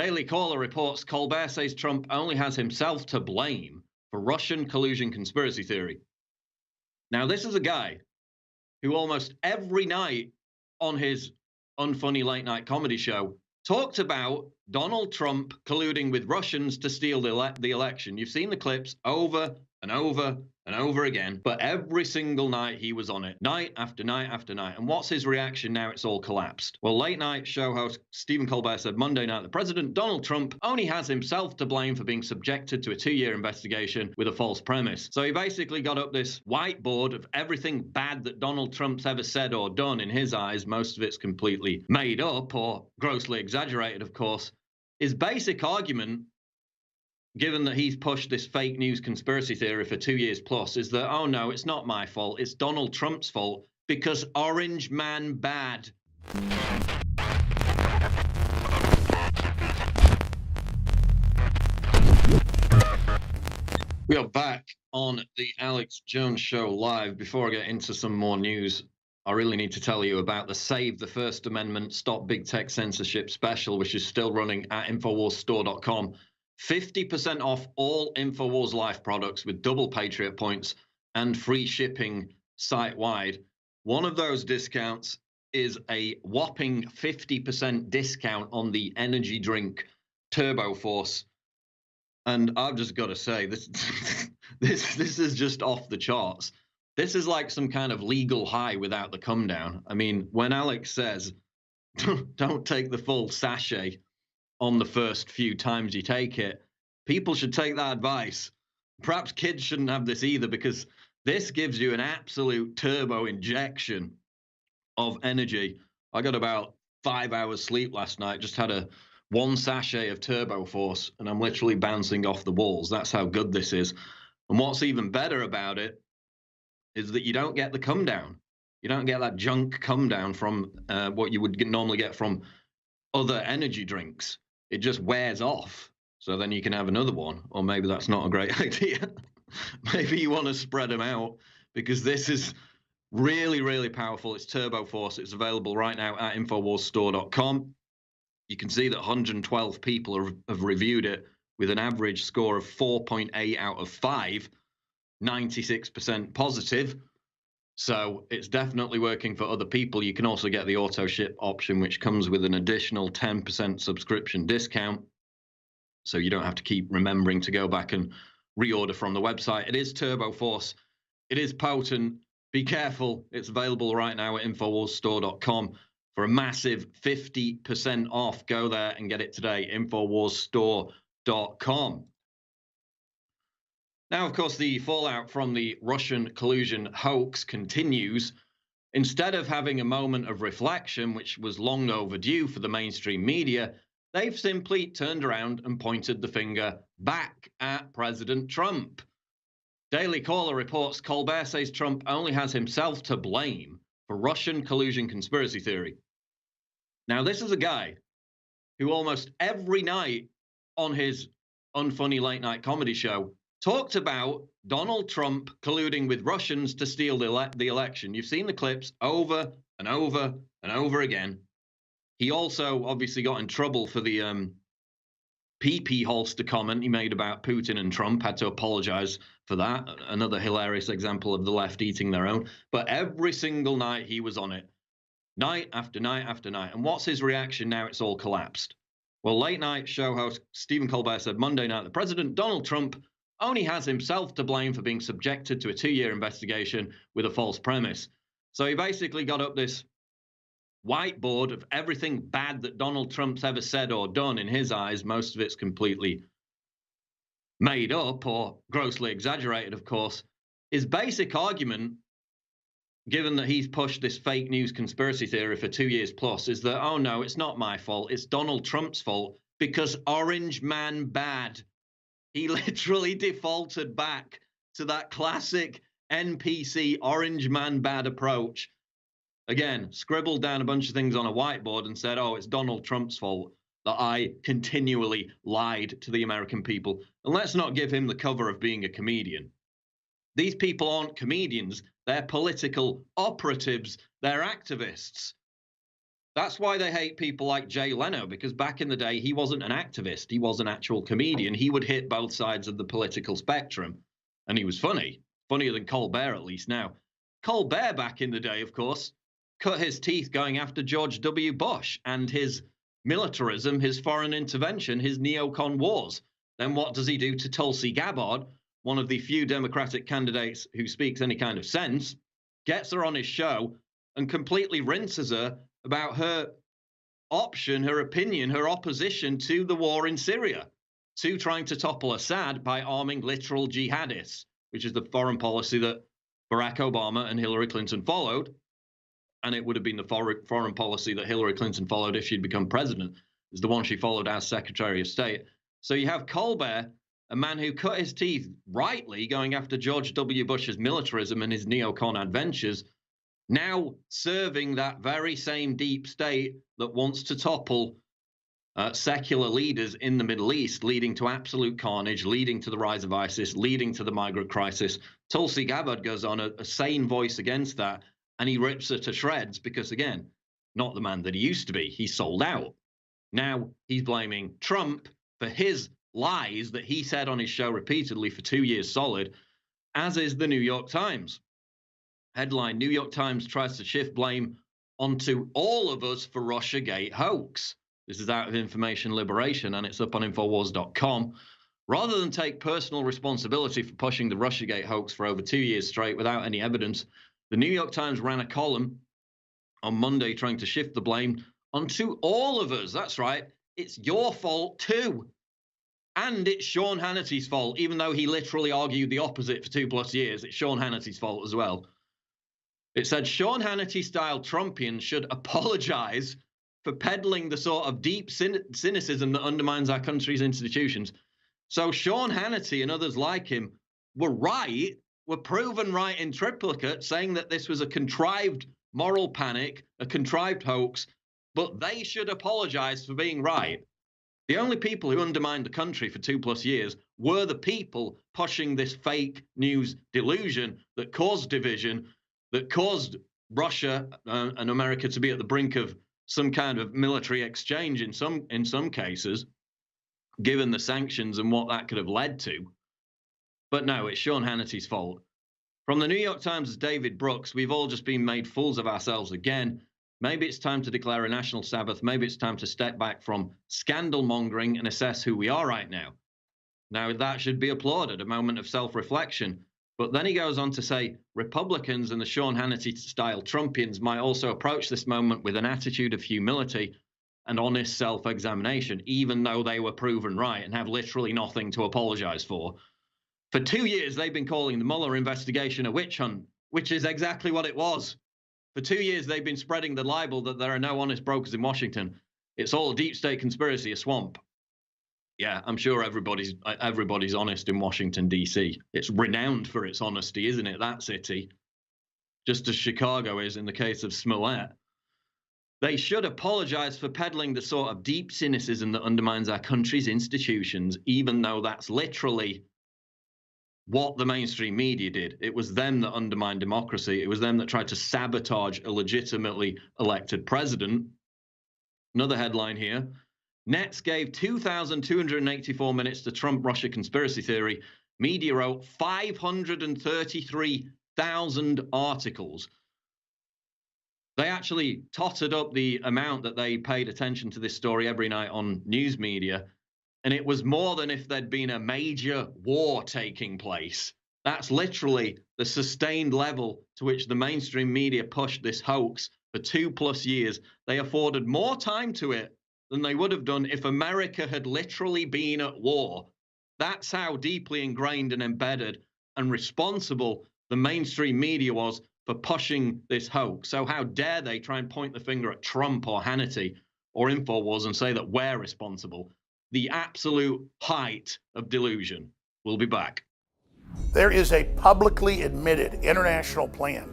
Daily Caller reports Colbert says Trump only has himself to blame for Russian collusion conspiracy theory. Now, this is a guy who almost every night on his unfunny late night comedy show talked about Donald Trump colluding with Russians to steal the election. You've seen the clips over and over and over again, but every single night he was on it, night after night after night. And what's his reaction now it's all collapsed? Well, late night show host Stephen Colbert said Monday night the president, Donald Trump, only has himself to blame for being subjected to a 2-year investigation with a false premise. So he basically got up this whiteboard of everything bad that Donald Trump's ever said or done. In his eyes, most of it's completely made up or grossly exaggerated, of course. His basic argument, given that he's pushed this fake news conspiracy theory for 2 years plus, is that, oh no, it's not my fault, it's Donald Trump's fault because Orange Man bad. We are back on the Alex Jones Show live. Before I get into some more news, I really need to tell you about the Save the First Amendment, Stop Big Tech Censorship special, which is still running at InfoWarsStore.com. 50% off all InfoWars Life products with double Patriot points and free shipping site-wide. One of those discounts is a whopping 50% discount on the energy drink Turbo Force. And I've just got to say, this is just off the charts. This is like some kind of legal high without the come down. I mean, when Alex says, don't take the full sachet on the first few times you take it, people should take that advice. Perhaps kids shouldn't have this either, because this gives you an absolute turbo injection of energy. I got about 5 hours sleep last night, just had one sachet of Turbo Force, and I'm literally bouncing off the walls. That's how good this is. And what's even better about it is that you don't get the come down. You don't get that junk come down from what you would normally get from other energy drinks. It just wears off. So then you can have another one. Or maybe that's not a great idea. Maybe you want to spread them out, because this is really, really powerful. It's Turbo Force. It's available right now at InfoWarsStore.com. You can see that 112 people have reviewed it with an average score of 4.8 out of 5, 96% positive. So it's definitely working for other people. You can also get the auto ship option, which comes with an additional 10% subscription discount. So you don't have to keep remembering to go back and reorder from the website. It is Turbo Force. It is potent. Be careful. It's available right now at InfoWarsStore.com for a massive 50% off. Go there and get it today. InfoWarsStore.com. Now, of course, the fallout from the Russian collusion hoax continues. Instead of having a moment of reflection, which was long overdue for the mainstream media, they've simply turned around and pointed the finger back at President Trump. Daily Caller reports Colbert says Trump only has himself to blame for Russian collusion conspiracy theory. Now, this is a guy who almost every night on his unfunny late night comedy show talked about Donald Trump colluding with Russians to steal the election. You've seen the clips over and over and over again. He also obviously got in trouble for the PP holster comment he made about Putin and Trump, had to apologize for that. Another hilarious example of the left eating their own. But every single night he was on it, night after night after night. And what's his reaction now it's all collapsed? Well, late night show host Stephen Colbert said Monday night the president, Donald Trump, only has himself to blame for being subjected to a 2-year investigation with a false premise. So he basically got up this whiteboard of everything bad that Donald Trump's ever said or done. In his eyes, most of it's completely made up or grossly exaggerated, of course. His basic argument, given that he's pushed this fake news conspiracy theory for 2 years plus, is that, oh no, it's not my fault, it's Donald Trump's fault because Orange Man bad. He literally defaulted back to that classic NPC Orange Man bad approach. Again, scribbled down a bunch of things on a whiteboard and said, oh, it's Donald Trump's fault that I continually lied to the American people. And let's not give him the cover of being a comedian. These people aren't comedians. They're political operatives. They're activists. That's why they hate people like Jay Leno, because back in the day, he wasn't an activist. He was an actual comedian. He would hit both sides of the political spectrum. And he was funny, funnier than Colbert, at least now. Colbert, back in the day, of course, cut his teeth going after George W. Bush and his militarism, his foreign intervention, his neocon wars. Then what does he do to Tulsi Gabbard, one of the few Democratic candidates who speaks any kind of sense? Gets her on his show and completely rinses her about her option, her opinion, her opposition to the war in Syria, to trying to topple Assad by arming literal jihadists, which is the foreign policy that Barack Obama and Hillary Clinton followed. And it would have been the foreign policy that Hillary Clinton followed if she'd become president, is the one she followed as Secretary of State. So you have Colbert, a man who cut his teeth rightly going after George W. Bush's militarism and his neocon adventures, now serving that very same deep state that wants to topple secular leaders in the Middle East, leading to absolute carnage, leading to the rise of ISIS, leading to the migrant crisis. Tulsi Gabbard goes on a sane voice against that, and he rips her to shreds because, again, not the man that he used to be. He's sold out. Now he's blaming Trump for his lies that he said on his show repeatedly for 2 years solid, as is the New York Times. Headline: New York Times tries to shift blame onto all of us for Russiagate hoax. This is out of Information Liberation, and it's up on Infowars.com. Rather than take personal responsibility for pushing the Russiagate hoax for over 2 years straight without any evidence, the New York Times ran a column on Monday trying to shift the blame onto all of us. That's right. It's your fault too. And it's Sean Hannity's fault, even though he literally argued the opposite for 2+ years. It's Sean Hannity's fault as well. It said Sean Hannity-style Trumpians should apologize for peddling the sort of deep cynicism that undermines our country's institutions. So Sean Hannity and others like him were right, were proven right in triplicate, saying that this was a contrived moral panic, a contrived hoax, but they should apologize for being right. The only people who undermined the country for 2+ years were the people pushing this fake news delusion that caused division, that caused Russia and America to be at the brink of some kind of military exchange in some cases, given the sanctions and what that could have led to. But no, it's Sean Hannity's fault. From the New York Times' David Brooks, we've all just been made fools of ourselves again. Maybe it's time to declare a national Sabbath. Maybe it's time to step back from scandal mongering and assess who we are right now. Now, that should be applauded, a moment of self-reflection. But then he goes on to say Republicans and the Sean Hannity-style Trumpians might also approach this moment with an attitude of humility and honest self-examination, even though they were proven right and have literally nothing to apologize for. For 2 years, they've been calling the Mueller investigation a witch hunt, which is exactly what it was. For 2 years, they've been spreading the libel that there are no honest brokers in Washington. It's all a deep state conspiracy, a swamp. Yeah, I'm sure everybody's honest in Washington, D.C. It's renowned for its honesty, isn't it, that city? Just as Chicago is in the case of Smollett. They should apologize for peddling the sort of deep cynicism that undermines our country's institutions, even though that's literally what the mainstream media did. It was them that undermined democracy. It was them that tried to sabotage a legitimately elected president. Another headline here. Nets gave 2,284 minutes to Trump-Russia conspiracy theory. Media wrote 533,000 articles. They actually totted up the amount that they paid attention to this story every night on news media, and it was more than if there'd been a major war taking place. That's literally the sustained level to which the mainstream media pushed this hoax for 2+ years. They afforded more time to it than they would have done if America had literally been at war. That's how deeply ingrained and embedded and responsible the mainstream media was for pushing this hoax. So how dare they try and point the finger at Trump or Hannity or Infowars and say that we're responsible? The absolute height of delusion. We'll be back. There is a publicly admitted international plan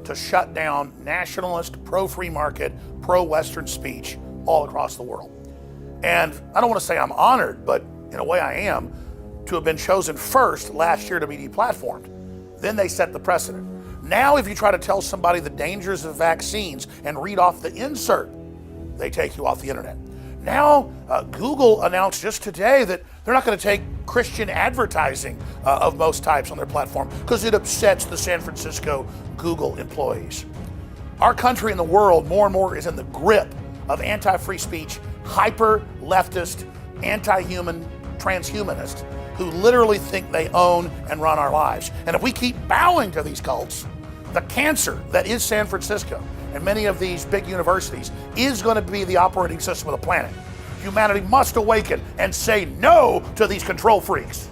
to shut down nationalist, pro-free market, pro-Western speech all across the world. And I don't want to say I'm honored, but in a way I am, to have been chosen first last year to be deplatformed. Then they set the precedent. Now if you try to tell somebody the dangers of vaccines and read off the insert they take you off the internet. Now, Google announced just today that they're not going to take Christian advertising of most types on their platform because it upsets the San Francisco Google employees. Our country and the world more and more is in the grip of anti-free speech, hyper-leftist, anti-human, transhumanists who literally think they own and run our lives. And if we keep bowing to these cults, the cancer that is San Francisco and many of these big universities is going to be the operating system of the planet. Humanity must awaken and say no to these control freaks.